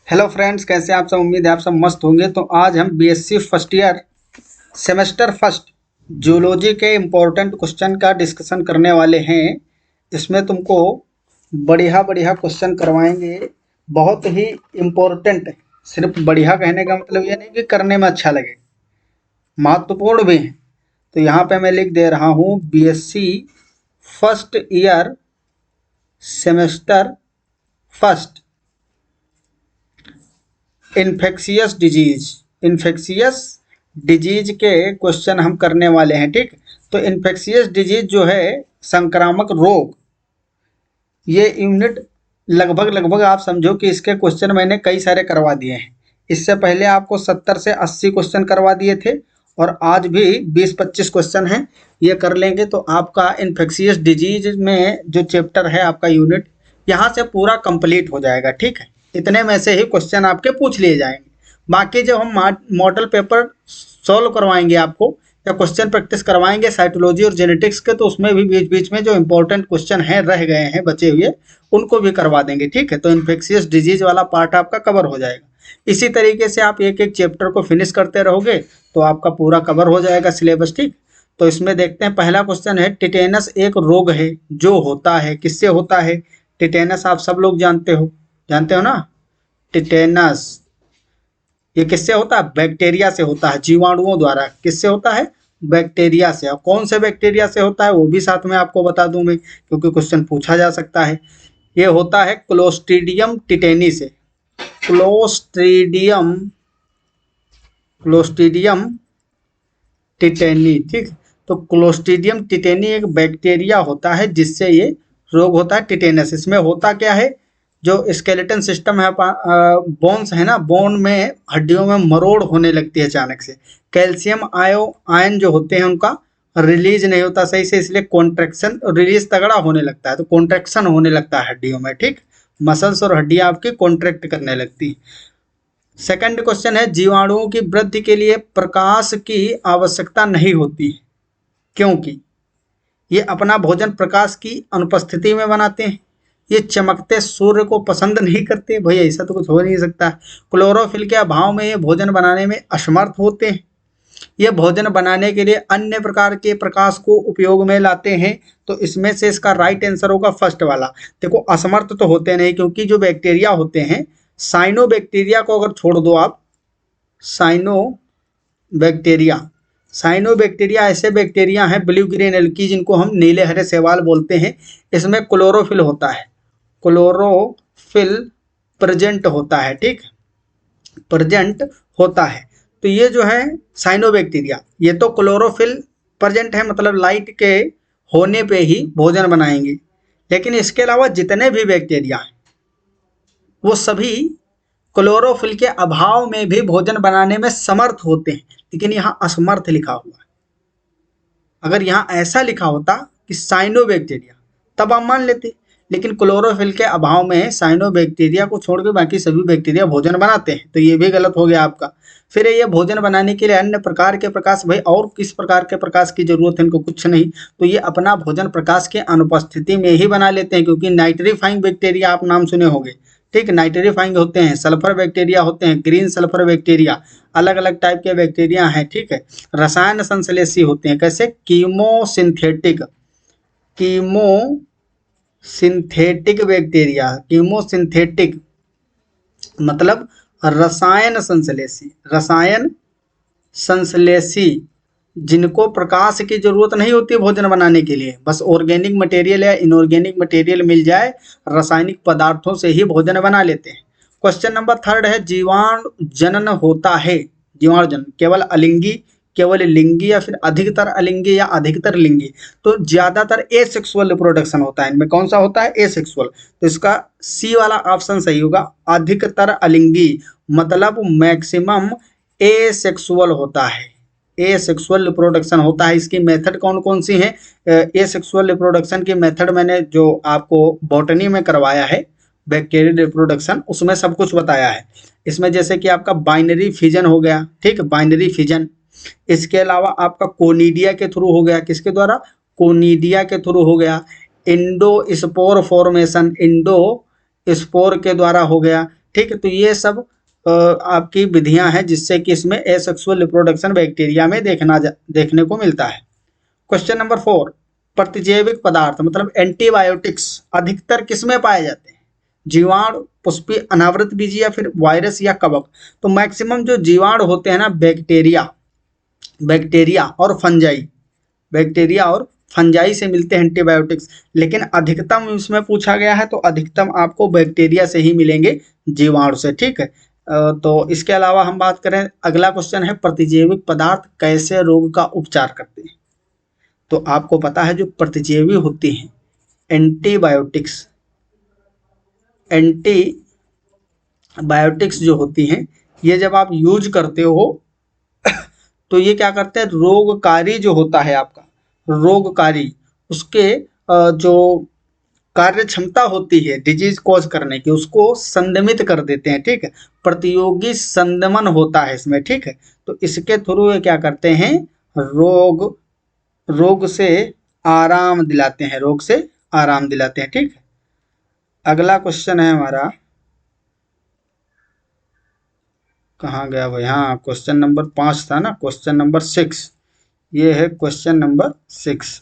Hello friends, कैसे हैं आप सब। उम्मीद है आप सब मस्त होंगे। तो आज हम BSc first year semester first zoology के इम्पोर्टेंट क्वेश्चन का डिस्कशन करने वाले हैं। इसमें तुमको बढ़िया बढ़िया क्वेश्चन करवाएंगे, बहुत ही इम्पोर्टेंट। सिर्फ बढ़िया कहने का मतलब ये नहीं कि करने में अच्छा लगे, महत्वपूर्ण भी है। तो यहाँ पे मैं लिख दे रहा हूँ BSc first year semester first infectious disease के क्वेश्चन हम करने वाले हैं। ठीक, तो इन्फेक्शियस डिजीज जो है संक्रामक रोग, ये यूनिट लगभग लगभग आप समझो कि इसके क्वेश्चन मैंने कई सारे करवा दिए हैं। इससे पहले आपको 70 से 80 क्वेश्चन करवा दिए थे और आज भी 20-25 क्वेश्चन हैं। ये कर लेंगे तो आपका इन्फेक्शियस डिजीज में जो चैप्टर है आपका यूनिट यहाँ से पूरा कंप्लीट हो जाएगा। ठीक है, इतने में से ही क्वेश्चन आपके पूछ लिए जाएंगे। बाकी जब हम मॉडल पेपर सॉल्व करवाएंगे आपको या क्वेश्चन प्रैक्टिस करवाएंगे साइटोलॉजी और जेनेटिक्स के, तो उसमें भी बीच बीच में जो इंपॉर्टेंट क्वेश्चन हैं रह गए हैं बचे हुए, उनको भी करवा देंगे। ठीक है, तो इन्फेक्शियस डिजीज वाला पार्ट आपका कवर हो जाएगा। इसी तरीके से आप एक एक चैप्टर को फिनिश करते रहोगे तो आपका पूरा कवर हो जाएगा सिलेबस। ठीक, तो इसमें देखते हैं। पहला क्वेश्चन है, टिटेनस एक रोग है जो होता है, किससे होता है? टिटेनस आप सब लोग जानते हो ना। टिटेनस ये किससे होता है? बैक्टीरिया से होता है, जीवाणुओं द्वारा। किससे होता है? बैक्टीरिया से। और कौन से बैक्टीरिया से होता है वो भी साथ में आपको बता दूं मैं, क्योंकि क्वेश्चन पूछा जा सकता है। ये होता है क्लोस्ट्रीडियम टिटेनी से। Clostridium tetani. ठीक, तो क्लोस्ट्रीडियम टिटेनी एक बैक्टीरिया होता है जिससे ये रोग होता है टिटेनस। इसमें होता क्या है, जो स्केलेटन सिस्टम है, बोन्स है ना, बोन में हड्डियों में मरोड़ होने लगती है अचानक से। कैल्शियम आयन जो होते हैं उनका रिलीज नहीं होता सही से, इसलिए कॉन्ट्रैक्शन, रिलीज तगड़ा होने लगता है तो कॉन्ट्रैक्शन होने लगता है हड्डियों में। ठीक, मसल्स और हड्डियां आपकी कॉन्ट्रैक्ट करने लगती है। सेकंड क्वेश्चन है, जीवाणुओं की वृद्धि के लिए प्रकाश की आवश्यकता नहीं होती, क्योंकि ये अपना भोजन प्रकाश की अनुपस्थिति में बनाते हैं। ये चमकते सूर्य को पसंद नहीं करते। भैया ऐसा तो कुछ हो नहीं सकता। क्लोरोफिल के अभाव में ये भोजन बनाने में असमर्थ होते हैं। ये भोजन बनाने के लिए अन्य प्रकार के प्रकाश को उपयोग में लाते हैं। तो इसमें से इसका राइट आंसर होगा फर्स्ट वाला। देखो, असमर्थ तो होते नहीं, क्योंकि जो बैक्टीरिया होते हैं, साइनो बैक्टीरिया को अगर छोड़ दो आप, साइनो बैक्टीरिया ऐसे बैक्टीरिया हैं ब्लू ग्रीन एल्की, जिनको हम नीले हरे शैवाल बोलते हैं। इसमें क्लोरोफिल होता है, क्लोरोफिल प्रेजेंट होता है। ठीक, प्रेजेंट होता है। तो ये जो है साइनो बैक्टीरिया, ये तो क्लोरोफिल प्रेजेंट है, मतलब लाइट के होने पे ही भोजन बनाएंगे। लेकिन इसके अलावा जितने भी बैक्टीरिया हैं वो सभी क्लोरोफिल के अभाव में भी भोजन बनाने में समर्थ होते हैं। लेकिन यहाँ असमर्थ लिखा हुआ है। अगर यहाँ ऐसा लिखा होता कि साइनो बैक्टीरिया, तब आप मान लेते। लेकिन क्लोरोफिल के अभाव में साइनो बैक्टीरिया को छोड़ के बाकी सभी बैक्टीरिया भोजन बनाते हैं, तो ये भी गलत हो गया आपका। फिर ये भोजन बनाने के लिए अन्य प्रकार के प्रकाश, भाई और किस प्रकार के प्रकाश की जरूरत है इनको? कुछ नहीं। तो ये अपना भोजन प्रकाश के अनुपस्थिति में ही बना लेते हैं, क्योंकि नाइट्रीफाइंग बैक्टीरिया आप नाम सुने होंगे। ठीक, नाइट्रीफाइंग होते हैं, सल्फर बैक्टीरिया होते हैं, ग्रीन सल्फर बैक्टीरिया, अलग अलग टाइप के बैक्टीरिया हैं। ठीक है, रसायन संश्लेषी होते हैं। कैसे? Chemosynthetic bacteria. कीमोसिंथेटिक मतलब रसायन संश्लेषी, जिनको प्रकाश की जरूरत नहीं होती भोजन बनाने के लिए, बस ऑर्गेनिक मटेरियल या इनऑर्गेनिक मटेरियल मिल जाए, रासायनिक पदार्थों से ही भोजन बना लेते हैं। क्वेश्चन नंबर थर्ड है, जीवाणु जनन होता है। जीवाणु जनन केवल अलिंगी, केवल लिंगी, या फिर अधिकतर अलिंगी या अधिकतर लिंगी? तो ज्यादातर एसेक्सुअल रिप्रोडक्शन होता है इनमें। कौन सा होता है? एसेक्सुअल। तो इसका सी वाला ऑप्शन सही होगा, अधिकतर अलिंगी, मतलब मैक्सिमम एसेक्सुअल होता है। एसेक्सुअल रिप्रोडक्शन होता है। इसकी मेथड कौन कौन सी है? एसेक्सुअल रिप्रोडक्शन की मेथड मैंने जो आपको बॉटनी में करवाया है, बैक्टीरियल रिप्रोडक्शन, उसमें सब कुछ बताया है। इसमें जैसे कि आपका बाइनरी फिजन हो गया। ठीक, बाइनरी फिजन। इसके अलावा आपका कोनिडिया के थ्रू हो गया। किसके द्वारा? कोनिडिया के थ्रू हो गया। Indo spore formation, Indo spore के द्वारा हो गया। ठीक है। तो ये सब आपकी विधियां हैं जिससे कि इसमें एसेक्सुअल रिप्रोडक्शन बैक्टीरिया में देखने को मिलता है। क्वेश्चन नंबर 4, प्रतिजैविक पदार्थ मतलब एंटीबायोटिक्स अधिकतर किसमें पाए जाते हैं? जीवाणु, पुष्पी, अनावृत बीजी या फिर वायरस या कवक? तो मैक्सिमम जो जीवाणु होते हैं ना, बैक्टीरिया और फंजाई, बैक्टीरिया और फंजाई से मिलते हैं एंटीबायोटिक्स, लेकिन अधिकतम इसमें पूछा गया है तो अधिकतम आपको बैक्टीरिया से ही मिलेंगे, जीवाणु से, ठीक है। तो इसके अलावा हम बात करें, अगला क्वेश्चन है प्रतिजैविक पदार्थ कैसे रोग का उपचार करते हैं? तो आपको पता है जो प्रतिजैवी होती हैं एंटीबायोटिक्स जो होती हैं, ये जब आप यूज करते हो तो ये क्या करते हैं, रोगकारी जो होता है आपका, रोगकारी उसके जो कार्य क्षमता होती है डिजीज कॉज करने की, उसको संदमित कर देते हैं, ठीक है। प्रतियोगी संदमन होता है इसमें, ठीक है। तो इसके थ्रू ये क्या करते हैं, रोग से आराम दिलाते हैं, रोग से आराम दिलाते हैं, ठीक है। अगला क्वेश्चन है हमारा, कहाँ गया भाई, हाँ क्वेश्चन नंबर 5 था ना, क्वेश्चन नंबर 6, ये है क्वेश्चन नंबर 6।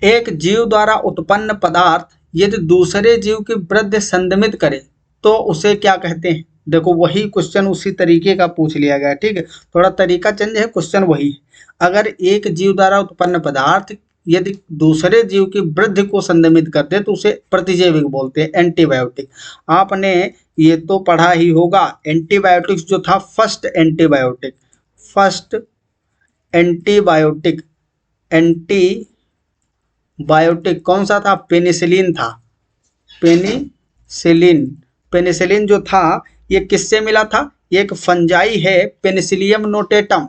एक जीव द्वारा उत्पन्न पदार्थ यदि दूसरे जीव की वृद्धि संदमित करे तो उसे क्या कहते हैं? देखो वही क्वेश्चन उसी तरीके का पूछ लिया गया, ठीक है, थोड़ा तरीका चेंज है, क्वेश्चन वही है। अगर एक जीव द्वारा उत्पन्न पदार्थ यदि दूसरे जीव की वृद्धि को संदमित कर दे तो उसे प्रतिजैविक बोलते हैं, एंटीबायोटिक। आपने ये तो पढ़ा ही होगा, एंटीबायोटिक्स जो था, फर्स्ट एंटीबायोटिक कौन सा था? पेनिसिलिन था, पेनिसिलिन जो था ये किससे मिला था? एक फंजाई है पेनिसिलियम नोटेटम,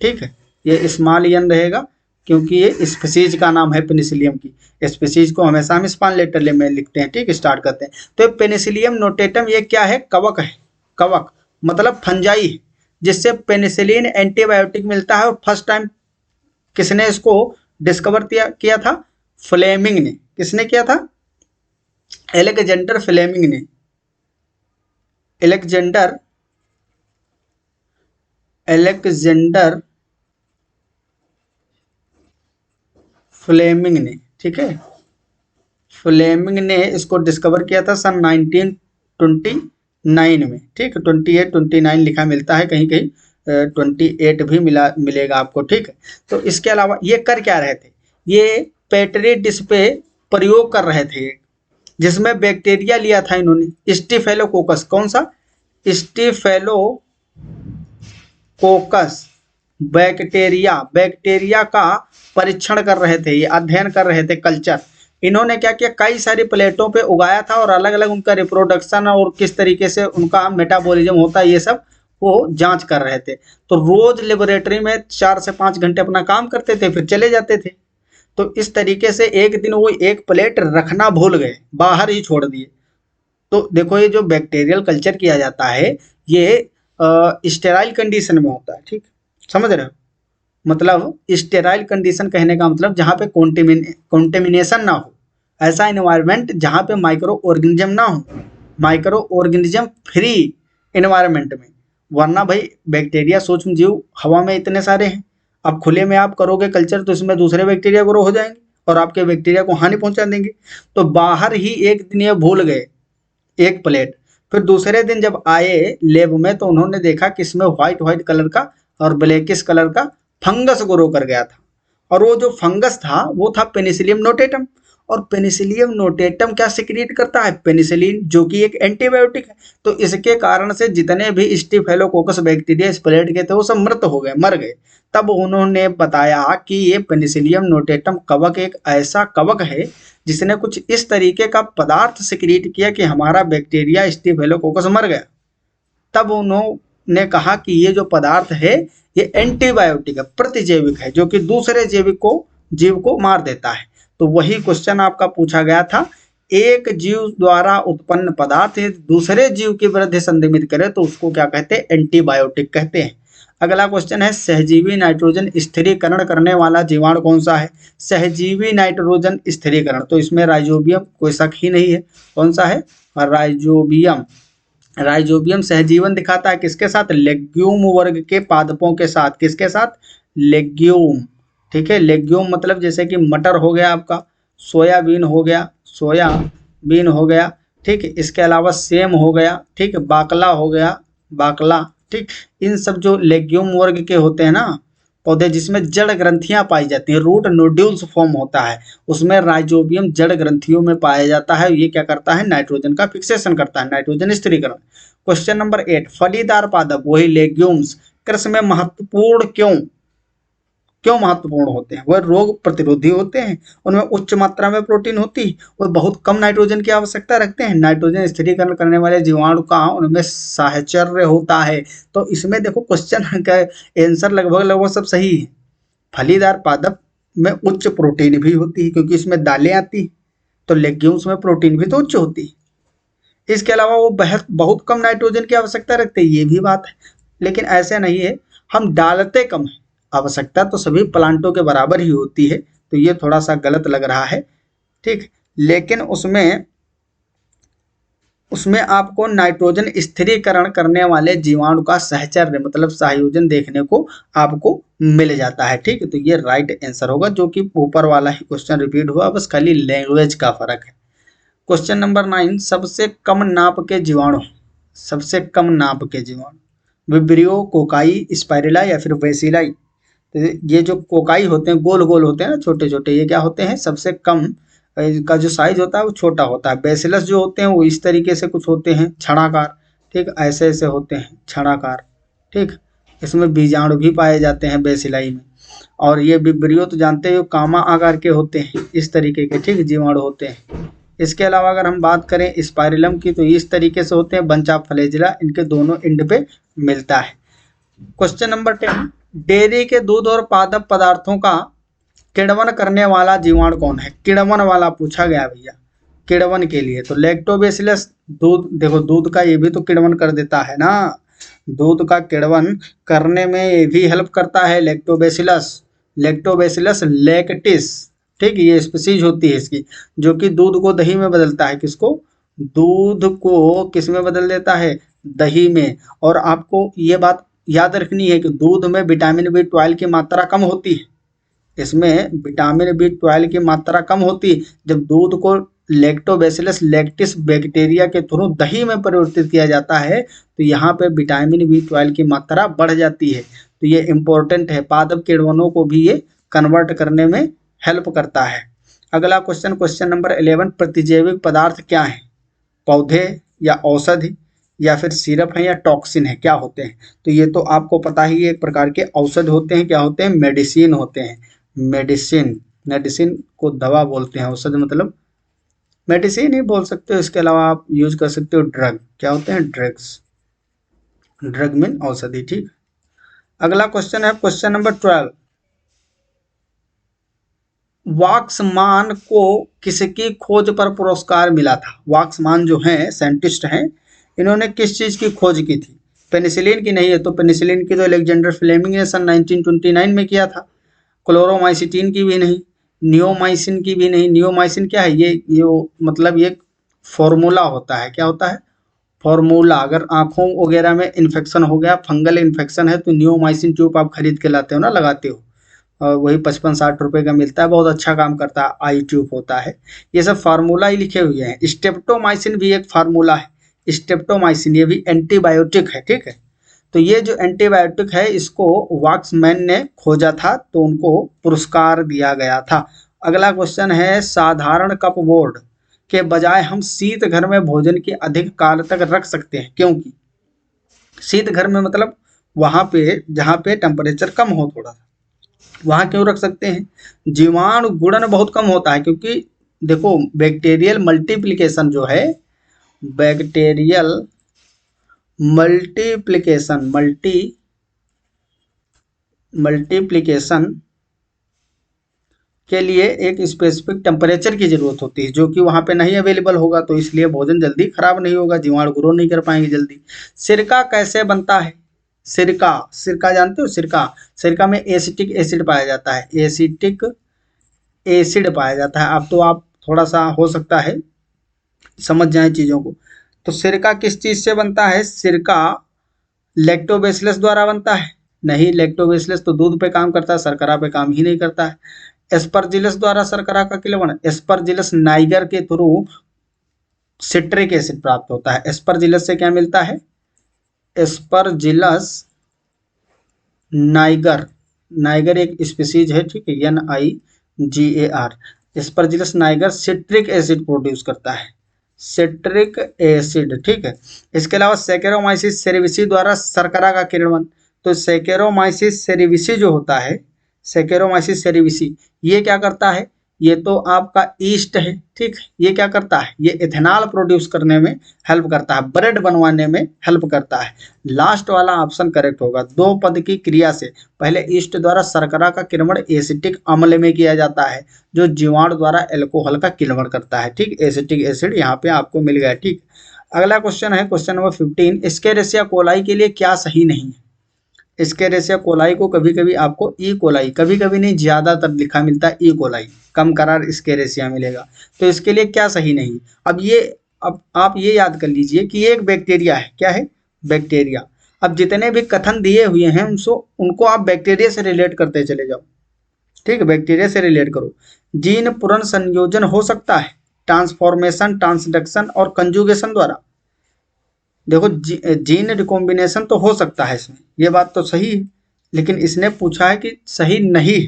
ठीक है। ये स्मॉल एन रहेगा क्योंकि ये स्पीसीज का नाम है पेनिसिलियम की, स्पीसीज को हमेशा हम स्मॉल लेटर में लिखते हैं, ठीक, स्टार्ट करते हैं। तो पेनिसिलियम नोटेटम ये क्या है? कवक है, कवक मतलब फंजाई है, जिससे पेनिसिलिन एंटीबायोटिक मिलता है। और फर्स्ट टाइम किसने इसको डिस्कवर किया था? फ्लेमिंग ने। किसने किया था? एलेक्जेंडर फ्लेमिंग ने, एलेक्जेंडर फ्लेमिंग ने, ठीक है। फ्लेमिंग ने इसको डिस्कवर किया था सन 1929 में, ठीक है। 28 29 लिखा मिलता है, कहीं कहीं 28 भी मिलेगा आपको, ठीक है। तो इसके अलावा ये कर क्या रहे थे? ये पेट्री डिश पे प्रयोग कर रहे थे, जिसमें बैक्टीरिया लिया था इन्होंने, स्टीफेलोकोकस। कौन सा? स्टीफेलोकोकस बैक्टीरिया का परीक्षण कर रहे थे, ये अध्ययन कर रहे थे, कल्चर। इन्होंने क्या किया, कई सारी प्लेटों पे उगाया था और अलग अलग उनका रिप्रोडक्शन और किस तरीके से उनका मेटाबॉलिज्म होता है, ये सब वो जांच कर रहे थे। तो रोज लेबोरेटरी में 4 से 5 घंटे अपना काम करते थे, फिर चले जाते थे। तो इस तरीके से एक दिन वो एक प्लेट रखना भूल गए, बाहर ही छोड़ दिए। तो देखो ये जो बैक्टीरियल कल्चर किया जाता है ये स्टेराइल कंडीशन में होता है, ठीक, समझ रहे हो? मतलब स्टेराइल कंडीशन कहने का मतलब जहाँ पे कॉन्टेमिनेशन ना हो, ऐसा इन्वायरमेंट जहाँ पे माइक्रो ऑर्गेनिज्म ना हो, माइक्रो ऑर्गेनिज्म फ्री इन्वायरमेंट में। वरना भाई बैक्टीरिया सूक्ष्म जीव हवा में इतने सारे हैं, अब खुले में आप करोगे कल्चर तो इसमें दूसरे बैक्टीरिया ग्रो हो जाएंगे और आपके बैक्टीरिया को हानि पहुंचा देंगे। तो बाहर ही एक दिन ये भूल गए एक प्लेट, फिर दूसरे दिन जब आए लेब में तो उन्होंने देखा कि इसमें व्हाइट कलर का और ब्लैकिश कलर का फंगस ग्रो कर गया था। और वो जो फंगस था वो था पेनिसिलियम नोटेटम। और पेनिसिलियम नोटेटम क्या सिक्रीट करता है? पेनिसिलिन, जो कि एक एंटीबायोटिक है। तो इसके कारण से जितने भी स्टीफेलोकोकस बैक्टीरिया इस प्लेट के थे वो सब मर गए। तब उन्होंने बताया कि ये पेनिसिलियम नोटेटम कवक एक ऐसा कवक है जिसने कुछ इस तरीके का पदार्थ सिक्रीट किया कि हमारा बैक्टीरिया स्टीफेलोकोकस मर गया। तब उन्होंने कहा कि ये जो पदार्थ है ये एंटीबायोटिक है, प्रतिजैविक है, जो कि दूसरे जीव को मार देता है। तो वही क्वेश्चन आपका पूछा गया था एक जीव द्वारा उत्पन्न पदार्थ यदि दूसरे जीव के विरुद्ध संक्रमित करे तो उसको क्या कहते हैं, एंटीबायोटिक कहते हैं। अगला क्वेश्चन है सहजीवी नाइट्रोजन स्थिरीकरण करने वाला जीवाणु कौन सा है। सहजीवी नाइट्रोजन स्थिरीकरण, तो इसमें राइजोबियम, कोई शक ही नहीं है। कौन सा है, राइजोबियम। राइजोबियम सहजीवन दिखाता है किसके साथ, लेग्यूम वर्ग के पादपों के साथ। किसके साथ, लेग्यूम। ठीक है, लेग्यूम मतलब जैसे कि मटर हो गया आपका, सोयाबीन हो गया, सोयाबीन हो गया, ठीक है, इसके अलावा सेम हो गया, ठीक है, बाकला हो गया, बाकला, ठीक। इन सब जो लेग्यूम वर्ग के होते हैं ना पौधे, जिसमें जड़ ग्रंथियां पाई जाती हैं, रूट नोड्यूल्स फॉर्म होता है, उसमें राइजोबियम जड़ ग्रंथियों में पाया जाता है। ये क्या करता है, नाइट्रोजन का फिक्सेशन करता है, नाइट्रोजन स्थिरीकरण। क्वेश्चन नंबर 8, फलीदार पादप वही लेग्यूम्स कृषि में महत्वपूर्ण क्यों महत्वपूर्ण होते हैं। वह रोग प्रतिरोधी होते हैं, उनमें उच्च मात्रा में प्रोटीन होती है और बहुत कम नाइट्रोजन की आवश्यकता रखते हैं। नाइट्रोजन स्थिरीकरण करने वाले जीवाणु का उनमें साहचर्य होता है। तो इसमें देखो क्वेश्चन का आंसर लगभग सब सही है। फलीदार पादप में उच्च प्रोटीन भी होती है क्योंकि इसमें दालें आती है, तो लेग्यूम्स में प्रोटीन भी तो उच्च होती है। इसके अलावा वो बहुत कम नाइट्रोजन की आवश्यकता रखते हैं, ये भी बात है, लेकिन ऐसे नहीं है, हम डालते कम है। आवश्यकता तो सभी प्लांटों के बराबर ही होती है, तो ये थोड़ा सा गलत लग रहा है, ठीक। लेकिन उसमें आपको नाइट्रोजन स्थिरीकरण करने वाले जीवाणु का सहचर्य मतलब सहयोजन देखने को आपको मिल जाता है, ठीक है। तो ये राइट आंसर होगा, जो कि ऊपर वाला ही क्वेश्चन रिपीट हुआ, बस खाली लैंग्वेज का फर्क है। क्वेश्चन नंबर 9, सबसे कम नाप के जीवाणु, सबसे कम नाप के जीवाणु, विब्रियो, कोकाई, स्पाइरुला या फिर बेसिलाई। तो ये जो कोकाई होते हैं, गोल गोल होते हैं ना, छोटे छोटे, ये क्या होते हैं, सबसे कम का जो साइज होता है वो छोटा होता है। बेसिलस जो होते हैं वो इस तरीके से कुछ होते हैं, छड़ाकार, ठीक, ऐसे ऐसे होते हैं छड़ाकार, ठीक। इसमें बीजाणु भी पाए जाते हैं बेसिलाई में। और ये विब्रियो तो जानते हो कामा आकार के होते हैं, इस तरीके के, ठीक, जीवाणु होते हैं। इसके अलावा अगर हम बात करें स्पाइरलम की, तो इस तरीके से होते हैं, बंच ऑफ फ्लैजिला इनके दोनों एंड पे मिलता है। क्वेश्चन नंबर 10, डेयरी के दूध और पादप पदार्थों का किण्वन करने वाला जीवाणु कौन है। किण्वन वाला पूछा गया भैया, किण्वन के लिए तो लैक्टोबैसिलस, दूध, देखो दूध का ये भी तो किण्वन कर देता है ना, दूध का किण्वन करने में ये भी हेल्प करता है लैक्टोबैसिलस, लैक्टोबैसिलस लैक्टिस, ठीक, ये स्पीशीज होती है इसकी, जो कि दूध को दही में बदलता है। किसको, दूध को किस में बदल देता है, दही में। और आपको ये बात याद रखनी है कि दूध में विटामिन B12 की मात्रा कम होती है, इसमें विटामिन B12 की मात्रा कम होती है। जब दूध को लैक्टोबैसिलस लैक्टिस बैक्टीरिया के थ्रू दही में परिवर्तित किया जाता है तो यहाँ पे विटामिन B12 की मात्रा बढ़ जाती है। तो ये इम्पोर्टेंट है, पादप किण्वनों को भी ये कन्वर्ट करने में हेल्प करता है। अगला क्वेश्चन, क्वेश्चन नंबर 11, प्रतिजैविक पदार्थ क्या है, पौधे या औषधि या फिर सिरप है या टॉक्सिन है, क्या होते हैं। तो ये तो आपको पता ही है, एक प्रकार के औषध होते हैं, क्या होते हैं, मेडिसिन होते हैं। मेडिसिन, मेडिसिन को दवा बोलते हैं, औषध मतलब मेडिसिन ही बोल सकते हो। इसके अलावा आप यूज कर सकते हो ड्रग, क्या होते हैं, ड्रग्स, ड्रग मीन औषधि, ठीक। अगला क्वेश्चन है क्वेश्चन नंबर 12, वाक्समान को किसकी खोज पर पुरस्कार मिला था। वाक्समान जो हैं साइंटिस्ट हैं, इन्होंने किस चीज़ की खोज की थी, पेनिसिलिन की नहीं है, तो पेनिसिलिन की तो अलेक्जेंडर फ्लेमिंग ने सन 1929 में किया था। क्लोरोमाइसिटिन की भी नहीं, नियोमाइसिन की भी नहीं। नियोमाइसिन क्या है, ये मतलब ये फॉर्मूला होता है, क्या होता है, फॉर्मूला। अगर आँखों वगैरह में इन्फेक्शन हो गया, फंगल इन्फेक्शन है, तो नियोमाइसिन ट्यूब आप खरीद के लाते हो ना, लगाते हो, और वही 55-60 रुपए का मिलता है, बहुत अच्छा काम करता है, आई ट्यूब होता है। ये सब फार्मूला ही लिखे हुए हैं। स्टेप्टोमाइसिन भी एक फार्मूला है, स्टेप्टोमाइसिन, ये भी एंटीबायोटिक है, ठीक है। तो ये जो एंटीबायोटिक है इसको वाक्समैन ने खोजा था, तो उनको पुरस्कार दिया गया था। अगला क्वेश्चन है, साधारण कप बोर्ड के बजाय हम शीत घर में भोजन की अधिक काल तक रख सकते हैं, क्योंकि शीत घर में मतलब वहां पे जहाँ पे टेम्परेचर कम हो थोड़ा सा, वहाँ क्यों रख सकते हैं, जीवाणु गुणन बहुत कम होता है। क्योंकि देखो बैक्टीरियल मल्टीप्लिकेशन जो है, बैक्टीरियल मल्टीप्लिकेशन मल्टीप्लिकेशन के लिए एक स्पेसिफिक टेम्परेचर की ज़रूरत होती है, जो कि वहाँ पे नहीं अवेलेबल होगा, तो इसलिए भोजन जल्दी खराब नहीं होगा, जीवाणु ग्रो नहीं कर पाएंगे जल्दी। सिरका कैसे बनता है? सिरका, सिरका जानते हो? सिरका, सिरका में एसिटिक एसिड पाया जाता है, एसिटिक एसिड पाया जाता है। अब तो आप थोड़ा सा हो सकता है समझ जाएं चीज़ों को। तो सिरका किस चीज़ से बनता है? सिरका लैक्टोबैसिलस द्वारा बनता है? नहीं, लैक्टोबैसिलस तो दूध पे काम करता है, शर्करा पे काम ही नहीं करता है। एस्परजिलस द्वारा शर्करा का किण्वन, एस्परजिलस नाइगर के थ्रू सिट्रिक एसिड प्राप्त होता है। एस्परजिलस से क्या मिलता है? एस्परजिलस नाइगर, नाइगर एक स्पीसीज है, ठीक है, NIGAR। Aspergillus Niger citric acid produce करता है, सिट्रिक एसिड, ठीक है। इसके अलावा सैकेरोमाइसिस सेरेविसी द्वारा शर्करा का किण्वन। तो सैकेरोमाइसिस सेरेविसी जो होता है, सैकेरोमाइसिस सेरेविसी, ये क्या करता है? ये तो आपका ईस्ट है, ठीक। ये क्या करता है? ये इथेनॉल प्रोड्यूस करने में हेल्प करता है, ब्रेड बनवाने में हेल्प करता है। लास्ट वाला ऑप्शन करेक्ट होगा। दो पद की क्रिया से पहले ईस्ट द्वारा शर्करा का किण्वन एसिटिक अम्ल में किया जाता है, जो जीवाणु द्वारा एल्कोहल का किण्वन करता है, ठीक। एसिटिक एसिड यहाँ पे आपको मिल गया, ठीक। अगला क्वेश्चन है क्वेश्चन नंबर 15, एस्केरिसिया कोलाई के लिए क्या सही नहीं है? एस्केरिसिया कोलाई को कभी कभी आपको ई कोलाई, कभी कभी नहीं ज्यादातर लिखा मिलता है ई कोलाई, कम करार एस्केरिसिया मिलेगा। तो इसके लिए क्या सही नहीं? अब आप ये याद कर लीजिए कि ये एक बैक्टीरिया है। क्या है? बैक्टीरिया। अब जितने भी कथन दिए हुए हैं उनको आप बैक्टीरिया से रिलेट करते चले जाओ, ठीक है, बैक्टीरिया से रिलेट करो। जीन पुनर्संयोजन हो सकता है ट्रांसफॉर्मेशन, ट्रांसडक्शन और कंजुगेशन द्वारा। देखो जीन रिकॉम्बिनेशन तो हो सकता है इसमें, ये बात तो सही है, लेकिन इसने पूछा है कि सही नहीं है।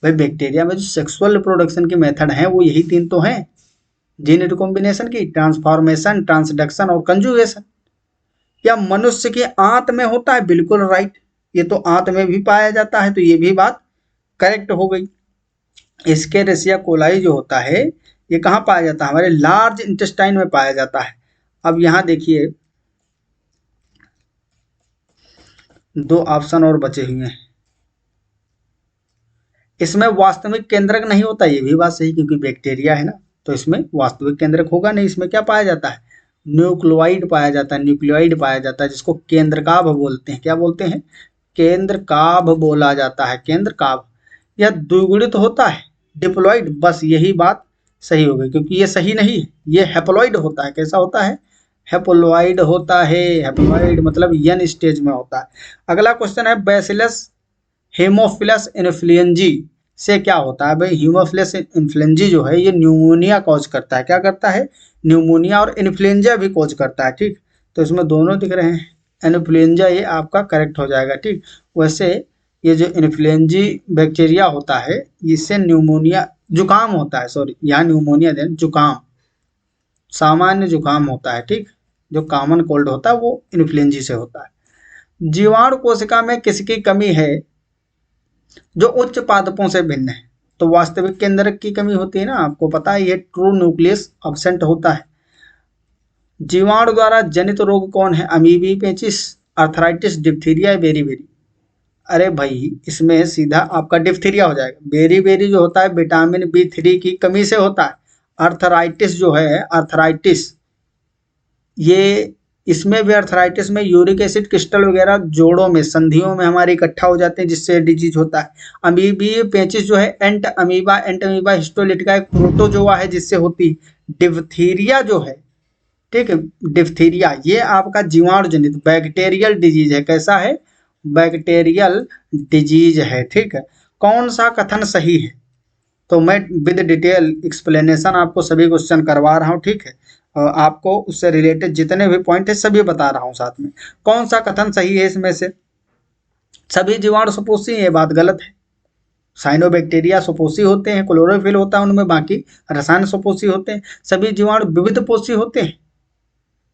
भाई बैक्टीरिया में जो सेक्सुअल रिप्रोडक्शन के मेथड हैं वो यही तीन तो हैं, जीन रिकॉम्बिनेशन की, ट्रांसफॉर्मेशन, ट्रांसडक्शन और कंजुगेशन। या मनुष्य के आंत में होता है? बिल्कुल राइट, ये तो आंत में भी पाया जाता है, तो ये भी बात करेक्ट हो गई। एस्केरिसिया कोलाई जो होता है ये कहाँ पाया जाता है? हमारे लार्ज इंटेस्टाइन में पाया जाता है। अब यहाँ देखिए दो ऑप्शन और बचे हुए हैं। इसमें वास्तविक केंद्रक नहीं होता, ये भी बात सही, क्योंकि बैक्टीरिया है ना, तो इसमें वास्तविक केंद्रक होगा नहीं। इसमें क्या पाया जाता है? न्यूक्लियोइड पाया जाता है, न्यूक्लियोइड पाया जाता है, जिसको केंद्रकाभ बोलते हैं। क्या बोलते हैं? केंद्रकाभ बोला जाता है, केंद्रकाभ। यह द्विगुणित होता है, डिप्लॉइड, बस यही बात सही हो गई, क्योंकि ये सही नहीं है, ये हैप्लॉइड होता है। कैसा होता है? हैप्लॉइड होता है, हैप्लॉइड मतलब यन स्टेज में होता है। अगला क्वेश्चन है बैसिलस हेमोफिलस इन्फ्लुएंजी से क्या होता है? भाई हीमोफिलस इन्फ्लुएंजी जो है ये न्यूमोनिया कॉज करता है। क्या करता है? न्यूमोनिया और इन्फ्लुएंजा भी कॉज करता है, ठीक। तो इसमें दोनों दिख रहे हैं, इन्फ्लुएंजा ये आपका करेक्ट हो जाएगा, ठीक। वैसे ये जो इन्फ्लुएंजी बैक्टीरिया होता है इससे न्यूमोनिया, जुकाम होता है, सॉरी यहाँ न्यूमोनिया दें, जुकाम, सामान्य जुकाम होता है, ठीक। जो कॉमन कोल्ड होता है वो इन्फ्लुएंजी से होता है। जीवाणु कोशिका में किसकी कमी है जो उच्च पादपों से भिन्न है? तो वास्तविक केंद्रक की कमी होती है ना, आपको पता है, ये ट्रू न्यूक्लियस अब्सेंट होता है। जीवाणु द्वारा जनित रोग कौन है? अमीबी, पेचिस, आर्थराइटिस, डिप्थीरिया, बेरीबेरी। अरे भाई इसमें सीधा आपका डिप्थीरिया हो जाएगा। बेरीबेरी जो होता है विटामिन B3 की कमी से होता है। आर्थराइटिस जो है, आर्थराइटिस, ये इसमें भी अर्थराइटिस में यूरिक एसिड क्रिस्टल वगैरह जोड़ों में, संधियों में हमारे इकट्ठा हो जाते हैं, जिससे डिजीज होता है। अमीबी पेचिस जो है एंट अमीबा हिस्टोलिट का एक प्रोटोजोआ है, जिससे होती है। डिप्थीरिया जो है, ठीक है, डिप्थीरिया ये आपका जीवाणु जनित बैक्टीरियल डिजीज है। कैसा है? बैक्टीरियल डिजीज है, ठीक है। कौन सा कथन सही है? तो मैं विद डिटेल एक्सप्लेनेशन आपको सभी क्वेश्चन करवा रहा हूँ, ठीक है। आपको उससे रिलेटेड जितने भी पॉइंट है सभी बता रहा हूँ साथ में। कौन सा कथन सही है इसमें से? सभी जीवाणु सुपोषी हैं, ये बात गलत है। साइनोबैक्टीरिया सुपोषी होते हैं, क्लोरोफिल होता है उनमें, बाकी रसायन सुपोषी होते हैं। सभी जीवाणु विविध पोषी होते हैं,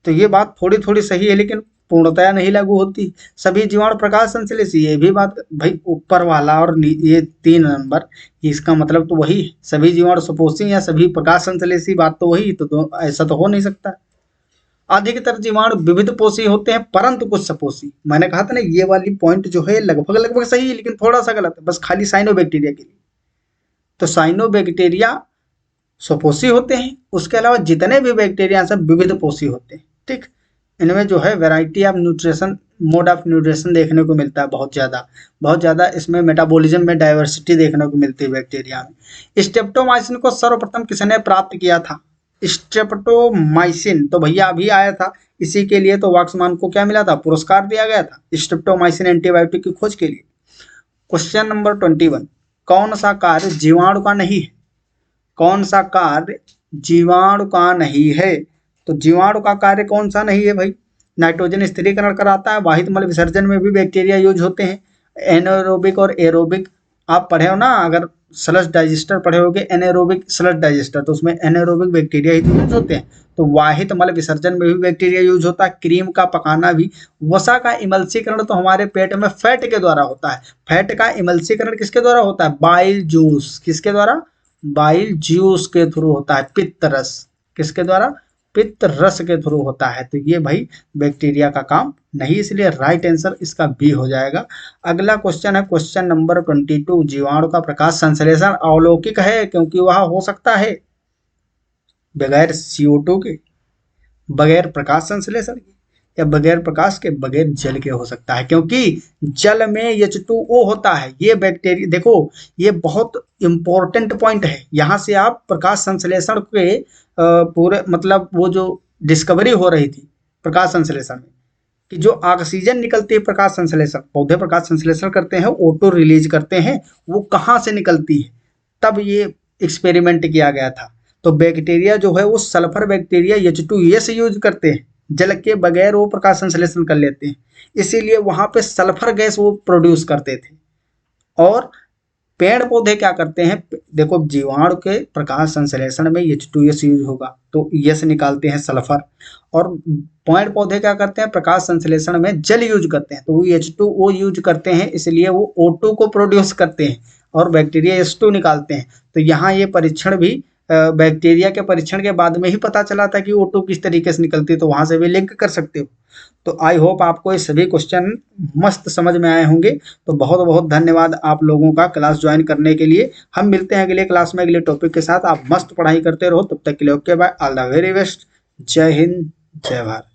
तो ये बात थोड़ी थोड़ी सही है, लेकिन पूर्णतया नहीं लागू होती। सभी जीवाणु प्रकाश संश्लेषी, ये भी बात भाई ऊपर वाला और ये 3 नंबर, इसका मतलब तो वही है। सभी जीवाणु सुपोषी या सभी प्रकाश संश्लेषी, बात तो वही, तो ऐसा तो हो नहीं सकता। अधिकतर जीवाणु विविध पोषी होते हैं परंतु कुछ सपोषी। मैंने कहा था ना ये वाली पॉइंट जो है लगभग लगभग सही है, लेकिन थोड़ा सा गलत है, बस खाली साइनोबैक्टीरिया के लिए। तो साइनोबैक्टीरिया स्वपोषी होते हैं, उसके अलावा जितने भी बैक्टीरिया सब विविध पोषी होते हैं। ठीक, इनमें जो है variety of nutrition, mode of nutrition देखने को मिलता है बहुत ज़्यादा इसमें मेटाबॉलिज्म में डाइवर्सिटी देखने को मिलती है बैक्टीरिया में। स्ट्रेप्टोमाइसिन को सर्वप्रथम किसने प्राप्त किया था? स्ट्रेप्टोमाइसिन तो भैया अभी आया था, इसी के लिए तो वाक्समान को क्या मिला था? पुरस्कार दिया गया था स्ट्रेप्टोमाइसिन एंटीबायोटिक की खोज के लिए। क्वेश्चन नंबर 21, कौन सा कार्य जीवाणु का नहीं है? कौन सा कार्य जीवाणु का नहीं है? तो जीवाणु का कार्य कौन सा नहीं है भाई? नाइट्रोजन स्थिरीकरण कराता है, वाहित मल विसर्जन में भी बैक्टीरिया यूज होते हैं, एनारोबिक और एरोबिक आप पढ़े हो ना, अगर स्लश डाइजेस्टर पढ़े होगे, एनारोबिक स्लश डाइजेस्टर, तो उसमें एनारोबिक बैक्टीरिया ही तो यूज होते हैं। तो वाहित मल विसर्जन में भी बैक्टीरिया यूज होता है, क्रीम का पकाना भी, वसा का इमल्सीकरण तो हमारे पेट में फैट के द्वारा होता है। फैट का इमल्सीकरण किसके द्वारा होता है? बाइल जूस, किसके द्वारा? बाइल जूस के थ्रू होता है। पित्त रस, किसके द्वारा? पित्त रस के थ्रू होता है। तो ये भाई बैक्टीरिया का काम नहीं, इसलिए राइट आंसर इसका बी हो जाएगा। अगला क्वेश्चन है क्वेश्चन नंबर 22, जीवाणु का प्रकाश संश्लेषण अलौकिक है क्योंकि वह हो सकता है बगैर CO2 के, बगैर प्रकाश संश्लेषण के, या बगैर प्रकाश के, बगैर जल के हो सकता है, क्योंकि जल में H2O होता है। ये बैक्टीरिया देखो, ये बहुत इंपॉर्टेंट पॉइंट है। यहाँ से आप प्रकाश संश्लेषण के पूरे मतलब वो जो डिस्कवरी हो रही थी प्रकाश संश्लेषण में, कि जो ऑक्सीजन निकलती है प्रकाश संश्लेषण, पौधे प्रकाश संश्लेषण करते हैं, O2 रिलीज करते हैं, वो कहाँ से निकलती है, तब ये एक्सपेरिमेंट किया गया था। तो बैक्टीरिया जो है वो सल्फर बैक्टीरिया H2S यूज करते हैं, जल के बगैर वो प्रकाश संश्लेषण कर लेते हैं, इसीलिए वहाँ पे सल्फर गैस वो प्रोड्यूस करते थे। और पेड़ पौधे क्या करते हैं, देखो जीवाणु के प्रकाश संश्लेषण में H2S यूज होगा तो S निकालते हैं सल्फर, और पेड़ पौधे क्या करते हैं प्रकाश संश्लेषण में जल यूज करते हैं तो वो H2O यूज करते हैं, इसलिए वो O2 को प्रोड्यूस करते हैं और बैक्टीरिया H2 निकालते हैं। तो यहाँ ये परीक्षण भी बैक्टीरिया के परीक्षण के बाद में ही पता चला था कि O2 किस तरीके से निकलती है, तो वहाँ से भी लिंक कर सकते हो। तो आई होप आपको ये सभी क्वेश्चन मस्त समझ में आए होंगे। तो बहुत बहुत धन्यवाद आप लोगों का क्लास ज्वाइन करने के लिए। हम मिलते हैं अगले क्लास में अगले टॉपिक के साथ। आप मस्त पढ़ाई करते रहो, तब तक के लिए okay bye, all the very best. जय हिंद, जय भारत।